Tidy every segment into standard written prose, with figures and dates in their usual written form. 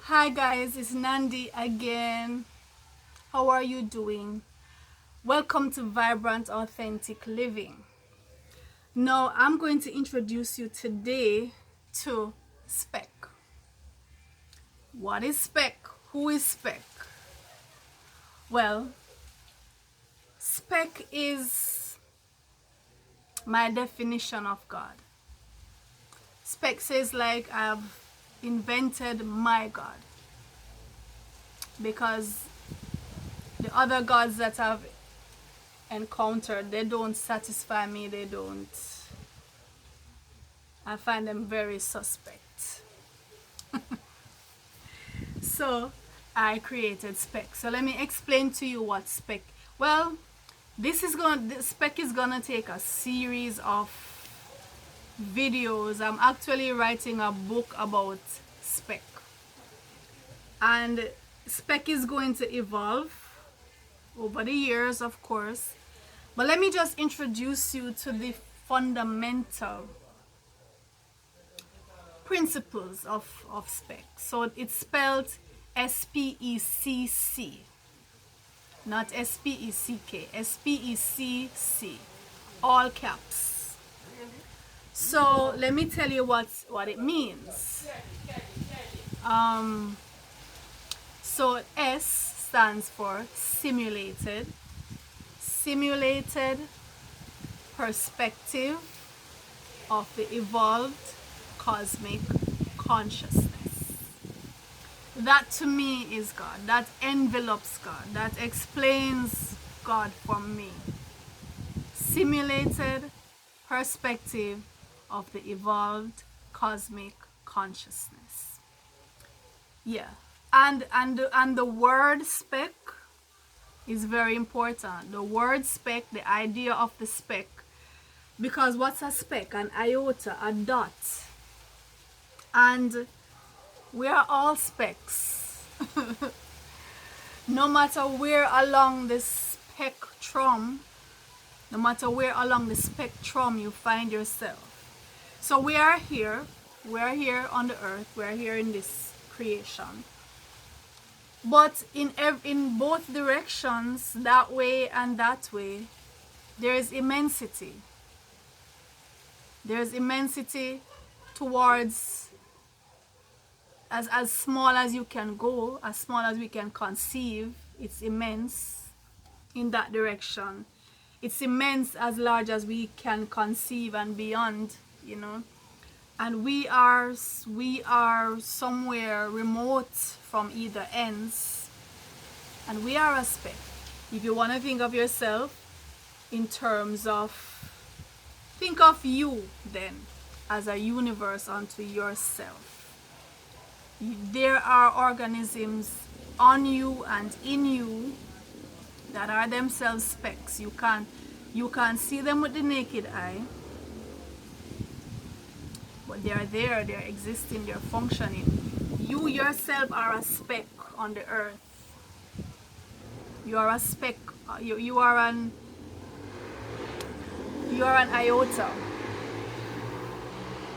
Hi guys, it's Nandi again. How are you doing? Welcome to Vibrant Authentic Living. Now I'm going to introduce you today to SPECC. What is SPECC? Who is SPECC? Well, SPECC is my definition of God. SPECC says like I've invented my God, because the other gods that I've encountered, they don't satisfy me. I find them very suspect. So I created SPECC. So let me explain to you what SPECC. Well, SPECC is gonna take a series of videos. I'm actually writing a book about SPECC, and SPECC is going to evolve over the years, of course. But let me just introduce you to the fundamental principles of SPECC. So it's spelled SPECC, not SPECK, SPECC, all caps. So let me tell you what it means. So S stands for simulated perspective of the evolved cosmic consciousness. That to me is God. That envelopes God. That explains God for me. Simulated perspective of the evolved cosmic consciousness. Yeah. And the word SPECC is very important. The word SPECC, the idea of the SPECC, because what's a speck? An iota, a dot. And we are all specks. No matter where along the spectrum, you find yourself. So we are here on the earth, we are here in this creation. But in both directions, that way and that way, there is immensity. There's immensity towards as small as you can go, as small as we can conceive. It's immense in that direction. It's immense as large as we can conceive and beyond, you know. And we are somewhere remote from either ends, and we are a speck. If you want to think of yourself in terms of, think of you then as a universe unto yourself. There are organisms on you and in you that are themselves specks. You can't see them with the naked eye, but they are there, they're existing, they're functioning. You yourself are a speck on the earth. You are a speck. You are an iota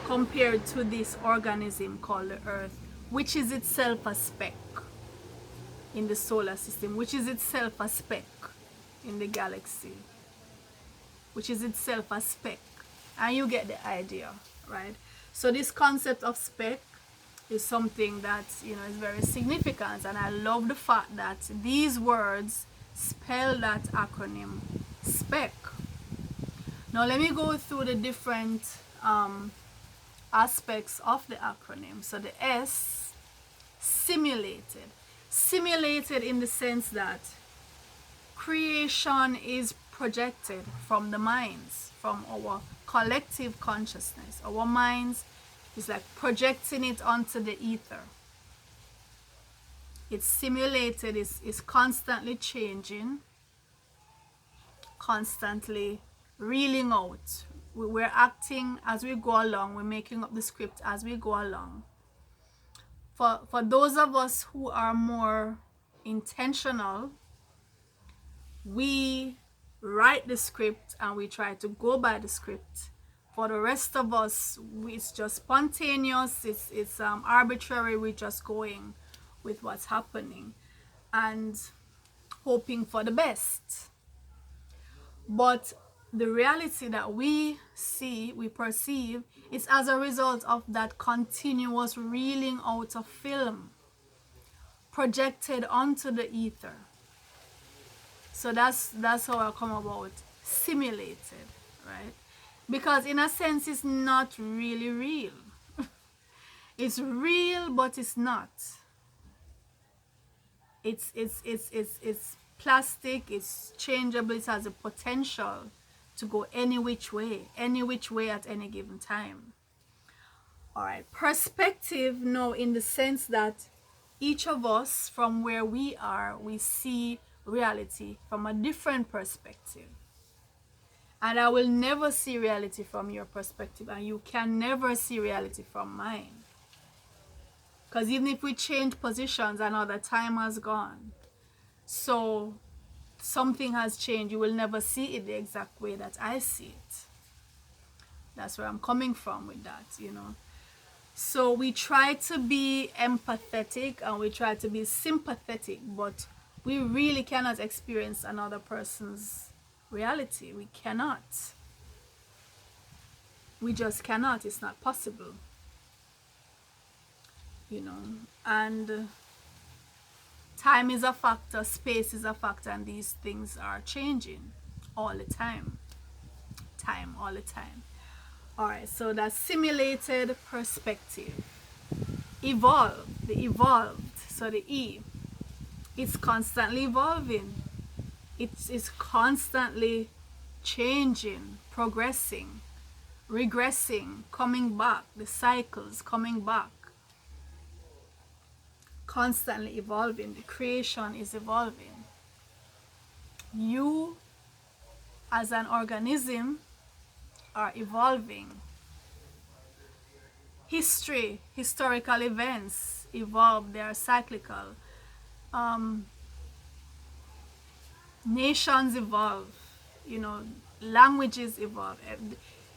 compared to this organism called the earth, which is itself a speck in the solar system, which is itself a speck in the galaxy, which is itself a speck. And you get the idea, right? So this concept of SPECC is something that, you know, is very significant, and I love the fact that these words spell that acronym SPECC. Now let me go through the different aspects of the acronym. So the S, simulated in the sense that creation is projected from the minds, from our collective consciousness. Our minds is like projecting it onto the ether. It's simulated, is constantly changing, constantly reeling out. We're acting as we go along. We're making up the script as we go along. For those of us who are more intentional, we write the script and we try to go by the script. For the rest of us, it's just spontaneous, it's arbitrary, we're just going with what's happening and hoping for the best. But the reality that we see, we perceive, is as a result of that continuous reeling out of film projected onto the ether. So that's how I come about simulated, right? Because in a sense it's not really real. It's real, but it's not. It's plastic, it's changeable, it has a potential to go any which way at any given time. All right, perspective now in the sense that each of us from where we are, we see reality from a different perspective. And I will never see reality from your perspective, and you can never see reality from mine. Because even if we change positions, another time has gone. So something has changed. You will never see it the exact way that I see it. That's where I'm coming from with that, you know. So we try to be empathetic and we try to be sympathetic, but we really cannot experience another person's reality. We cannot. We just cannot. It's not possible. You know, and time is a factor, space is a factor, and these things are changing all the time. All the time. All right, so that simulated perspective. Evolved, so the E, it's constantly evolving. It's constantly changing, progressing, regressing, coming back, the cycles coming back. Constantly evolving. The creation is evolving. You as an organism are evolving. Historical events evolve, they are cyclical. Nations evolve, you know, languages evolve.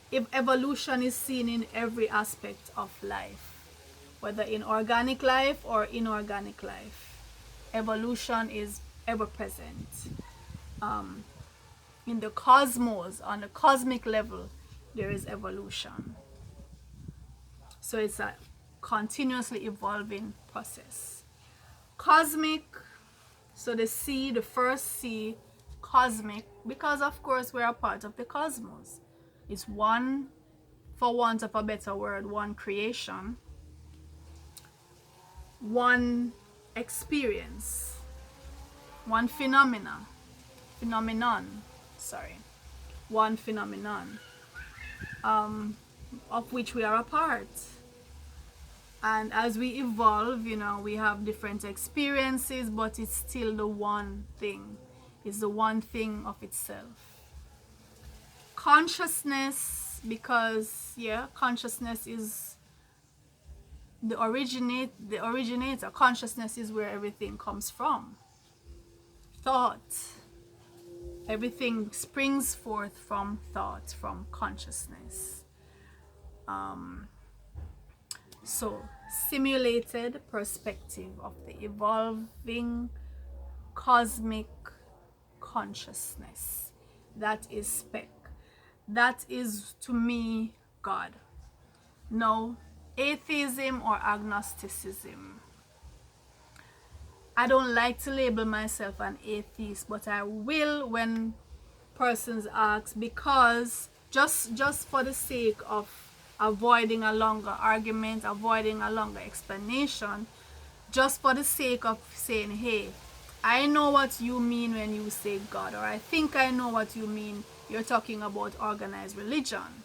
If evolution is seen in every aspect of life, whether in organic life or inorganic life, evolution is ever present. In the cosmos, on a cosmic level, there is evolution. So it's a continuously evolving process. Cosmic, so the C, the first C, cosmic, because of course we're a part of the cosmos. It's one, for want of a better word, one creation, one experience, one phenomenon, of which we are a part. And as we evolve, you know, we have different experiences, but it's still the one thing. It's the one thing of itself. Consciousness, because consciousness is the originator. Consciousness is where everything comes from. Thought. Everything springs forth from thought, from consciousness. So, simulated perspective of the evolving cosmic consciousness. That is SPECC. That is, to me, God. No atheism or agnosticism. I don't like to label myself an atheist, but I will when persons ask, because just for the sake of avoiding a longer argument, avoiding a longer explanation, just for the sake of saying, hey, I know what you mean when you say God, or I think I know what you mean. You're talking about organized religion.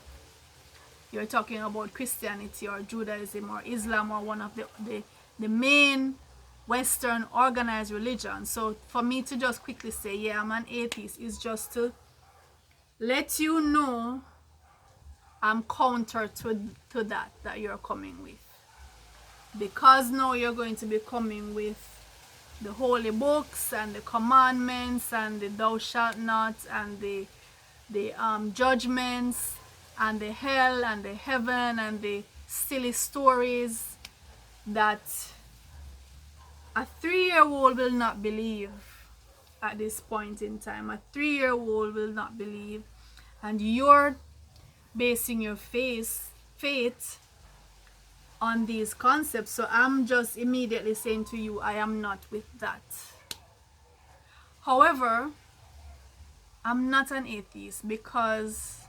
You're talking about Christianity or Judaism or Islam or one of the main Western organized religions. So for me to just quickly say, yeah, I'm an atheist, is just to let you know I'm counter to that you're coming with. Because now you're going to be coming with the holy books and the commandments and the thou shalt not and the judgments and the hell and the heaven and the silly stories that A 3-year-old will not believe at this point in time. A 3-year-old will not believe, and you're basing your faith on these concepts. So I'm just immediately saying to you, I am not with that. However, I'm not an atheist, because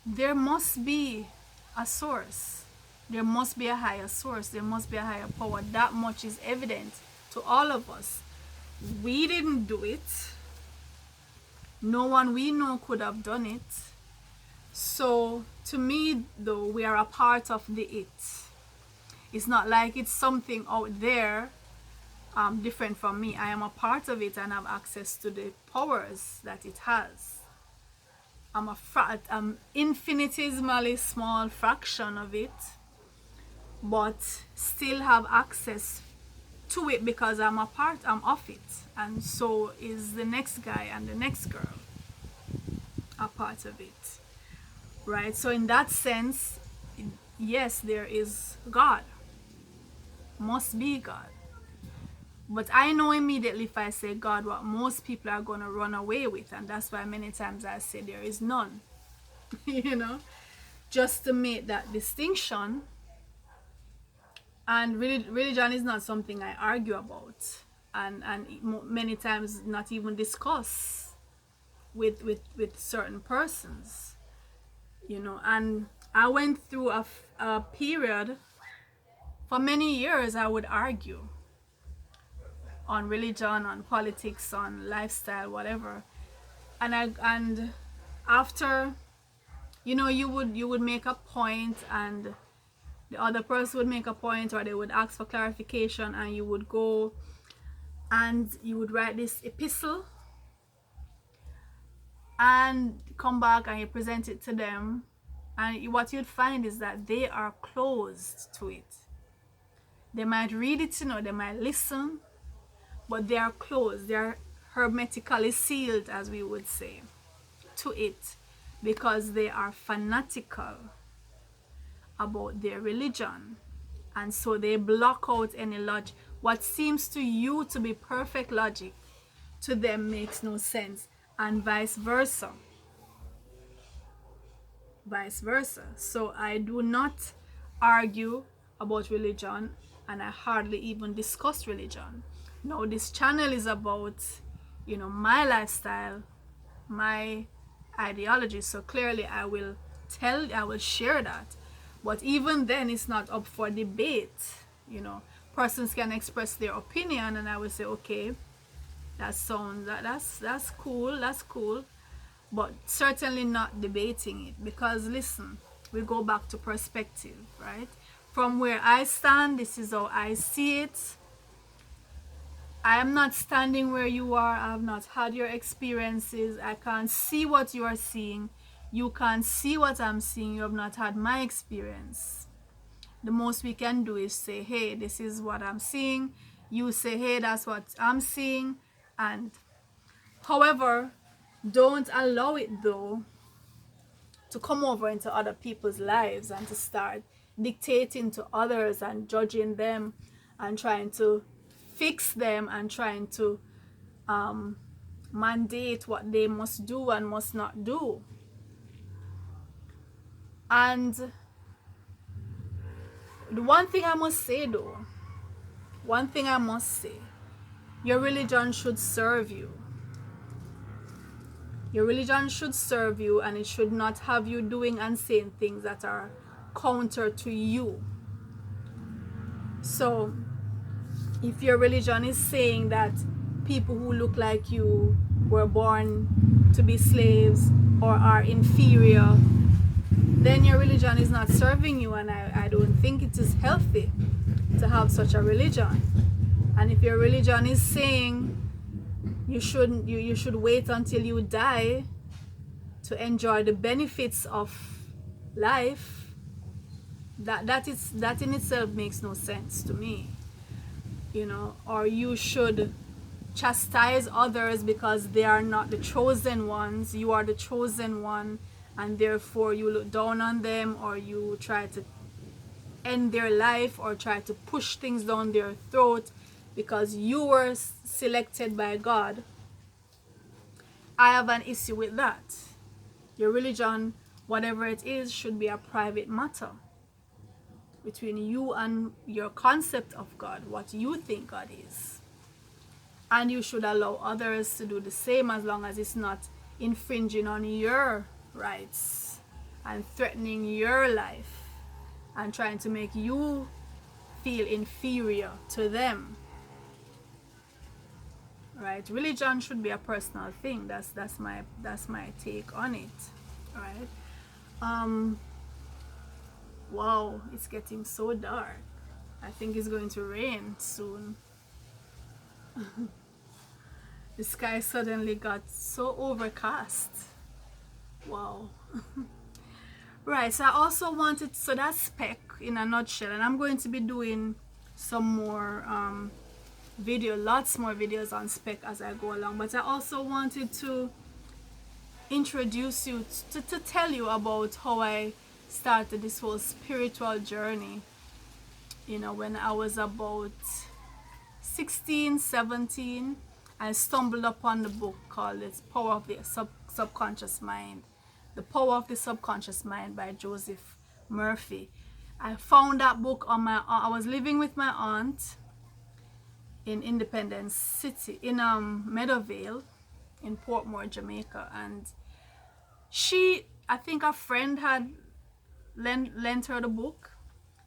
there must be a source. There must be a higher source. There must be a higher power. That much is evident to all of us. We didn't do it. No one we know could have done it. So to me, though, we are a part of the it. It's not like it's something out there different from me. I am a part of it and have access to the powers that it has. I'm infinitesimally small fraction of it, but still have access to it because I'm of it, and so is the next guy and the next girl a part of it, right? So in that sense, yes, there is God, must be God. But I know immediately if I say God, what most people are going to run away with, and that's why many times I say there is none. You know, just to make that distinction. And religion is not something I argue about, and many times not even discuss with certain persons, you know. And I went through a period for many years. I would argue on religion, on politics, on lifestyle, whatever. And after, you know, you would make a point, and the other person would make a point, or they would ask for clarification, and you would go and you would write this epistle and come back and you present it to them, and what you'd find is that they are closed to it. They might read it, you know, they might listen, but they are closed. They are hermetically sealed, as we would say, to it, because they are fanatical about their religion, and so they block out any logic. What seems to you to be perfect logic, to them makes no sense, and vice versa. So I do not argue about religion, and I hardly even discuss religion. Now this channel is about, you know, my lifestyle, my ideology, so clearly I will share that. But even then, it's not up for debate. You know, persons can express their opinion, and I will say, okay, that's cool, but certainly not debating it, because listen, we go back to perspective, right? From where I stand, this is how I see it. I am not standing where you are. I have not had your experiences. I can't see what you are seeing. You can't see what I'm seeing. You have not had my experience. The most we can do is say, hey, this is what I'm seeing. You say, hey, that's what I'm seeing. And however, don't allow it, though, to come over into other people's lives and to start dictating to others and judging them and trying to fix them and trying to mandate what they must do and must not do. And the one thing I must say, though, your religion should serve you. Your religion should serve you, and it should not have you doing and saying things that are counter to you. So if your religion is saying that people who look like you were born to be slaves or are inferior, then your religion is not serving you, and I don't think it is healthy to have such a religion. And if your religion is saying you should wait until you die to enjoy the benefits of life, that in itself makes no sense to me. You know, or you should chastise others because they are not the chosen ones. You are the chosen one, and therefore you look down on them, or you try to end their life or try to push things down their throat because you were selected by God, I have an issue with that. Your religion, whatever it is, should be a private matter between you and your concept of God, what you think God is. And you should allow others to do the same as long as it's not infringing on your rights and threatening your life and trying to make you feel inferior to them. Right? Religion should be a personal thing. That's my take on it. Right? Wow, it's getting so dark. I think it's going to rain soon. The sky suddenly got so overcast. Wow. Right, so I also wanted, so that's SPECC in a nutshell, and I'm going to be doing some more lots more videos on SPECC as I go along, but I also wanted to introduce you to tell you about how I started this whole spiritual journey. You know, when I was about 16, 17, I stumbled upon the book called The Power of the Subconscious Mind. The Power of the Subconscious Mind by Joseph Murphy. I found that book on I was living with my aunt in Independence City, in Meadowvale, in Portmore, Jamaica, and I think a friend had lent her the book.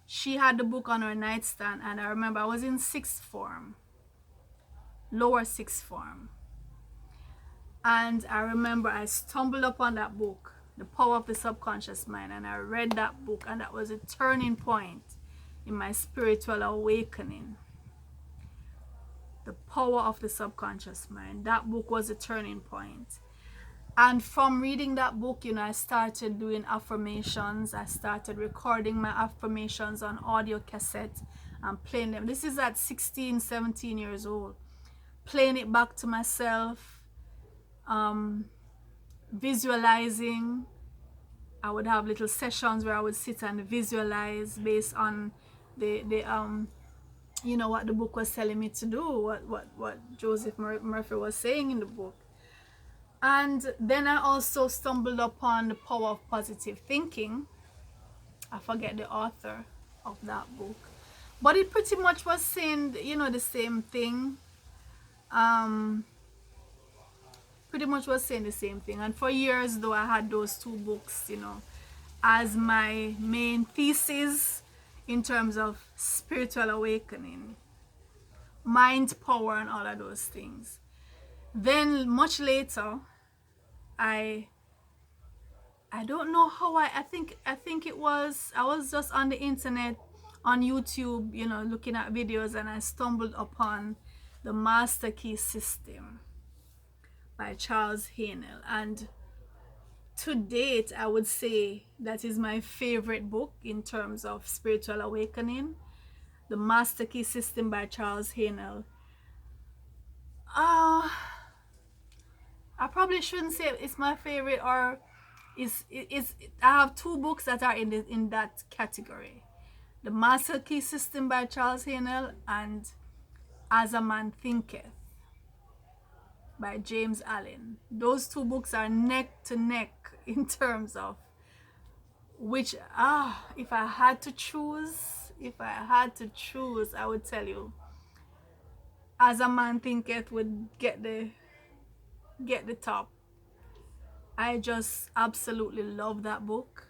She had the book on her nightstand, and I remember I was in sixth form, lower sixth form, and I remember I stumbled upon that book, The Power of the Subconscious Mind, and I read that book, and that was a turning point in my spiritual awakening. The Power of the Subconscious Mind. That book was a turning point. And from reading that book, you know, I started doing affirmations. I started recording my affirmations on audio cassette and playing them. This is at 16, 17 years old. Playing it back to myself, visualizing. I would have little sessions where I would sit and visualize based on you know, what the book was telling me to do, what Joseph Murphy was saying in the book. And then I also stumbled upon The Power of Positive Thinking. I forget the author of that book, but it pretty much was saying, you know, the same thing. Pretty much was saying the same thing. And for years, though, I had those two books, you know, as my main thesis in terms of spiritual awakening, mind power, and all of those things. Then much later, I don't know how I think it was, I was just on the internet, on YouTube, you know, looking at videos, and I stumbled upon the Master Key System by Charles Haanel, and to date I would say that is my favorite book in terms of spiritual awakening. The Master Key System by Charles Haanel. I probably shouldn't say it's my favorite, or I have two books that are in that category. The Master Key System by Charles Haanel and As a Man Thinketh by James Allen. Those two books are neck to neck in terms of which, if I had to choose, I would tell you As a Man Thinketh would get the top. I just absolutely love that book.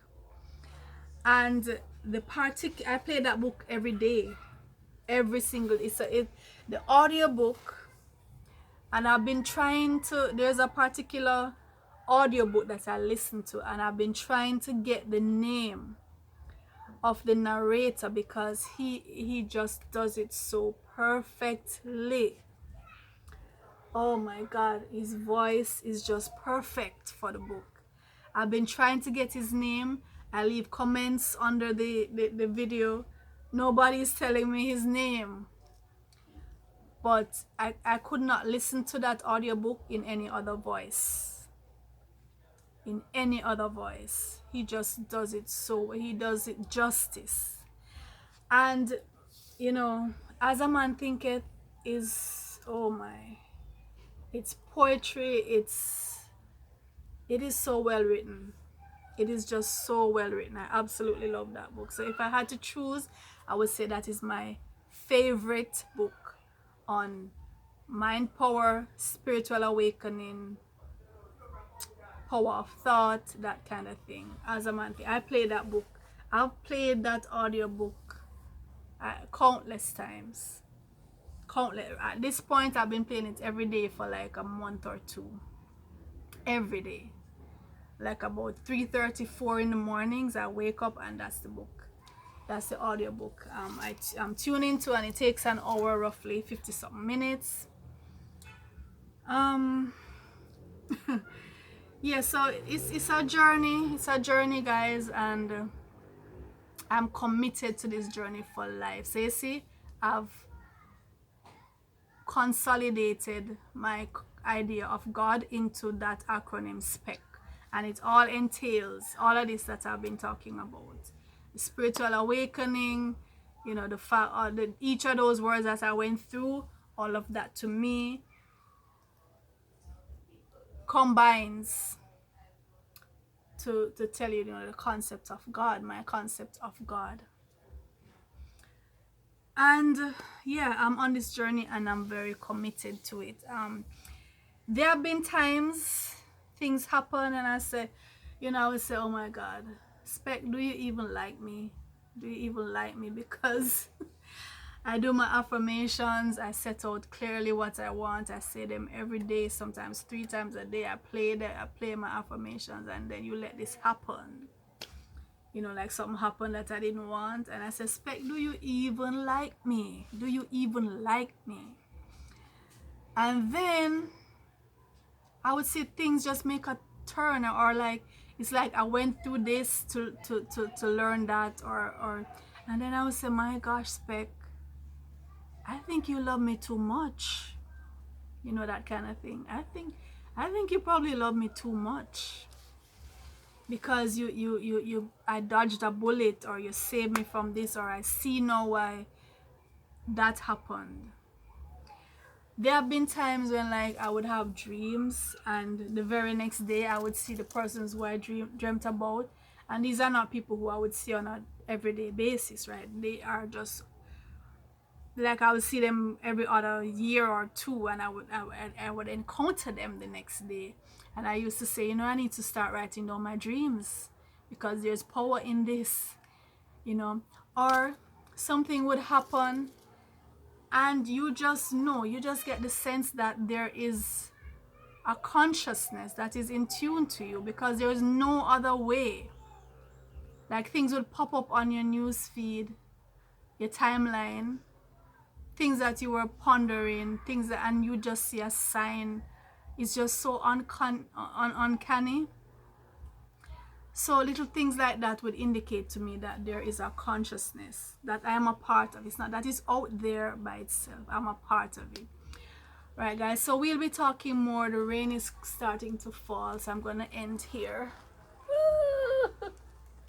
And I play that book every day, every single, the audio book. And I've been trying to, there's a particular audiobook that I listen to, and I've been trying to get the name of the narrator because he just does it so perfectly. Oh my God, his voice is just perfect for the book. I've been trying to get his name. I leave comments under the video. Nobody's telling me his name. But I could not listen to that audiobook in any other voice. In any other voice. He just does it so, he does it justice. And you know, as a man thinketh is, oh my, it's poetry. It is so well written. It is just so well written. I absolutely love that book. So if I had to choose, I would say that is my favorite book on mind power, spiritual awakening, power of thought, that kind of thing. As a man, I played that book. I've played that audio book countless times. Countless. At this point, I've been playing it every day for like a month or two. Every day. Like about 3:34 in the mornings, I wake up and that's the book. That's the audio book. I'm tuning to, and it takes an hour, roughly 50 something minutes. Yeah, so it's a journey. It's a journey, guys, and I'm committed to this journey for life. So you see, I've consolidated my idea of God into that acronym SPECC, and it all entails all of this that I've been talking about: the spiritual awakening, you know, the fact, each of those words that I went through, all of that to me combines to tell you, you know, the concept of God, my concept of God. And yeah, I'm on this journey and I'm very committed to it. There have been times things happen and I say, you know, I would say, oh my God, SPECC, do you even like me? Do you even like me? Because I do my affirmations. I set out clearly what I want. I say them every day, sometimes 3 times a day. I play my affirmations, and then you let this happen. You know, like something happened that I didn't want, and I say, SPECC, do you even like me? Do you even like me? And then I would see things just make a turn, or like it's like I went through this to learn that, or and then I would say, my gosh, SPECC, I think you love me too much. You know, that kind of thing. I think you probably love me too much, because I dodged a bullet, or you saved me from this, or I see now why that happened. There have been times when like I would have dreams, and the very next day I would see the persons who I dreamt about, and these are not people who I would see on an everyday basis, right? They are just like I would see them every other year or two, and I would encounter them the next day. And I used to say, you know, I need to start writing down my dreams, because there's power in this, you know. Or something would happen and you just know, you just get the sense that there is a consciousness that is in tune to you, because there is no other way. Like things would pop up on your news feed, your timeline, things that you were pondering, things that, and you just see a sign. It's just so uncanny. So little things like that would indicate to me that there is a consciousness that I am a part of. It's not that it's out there by itself. I'm a part of it. Right, guys, so we'll be talking more. The rain is starting to fall, so I'm going to end here.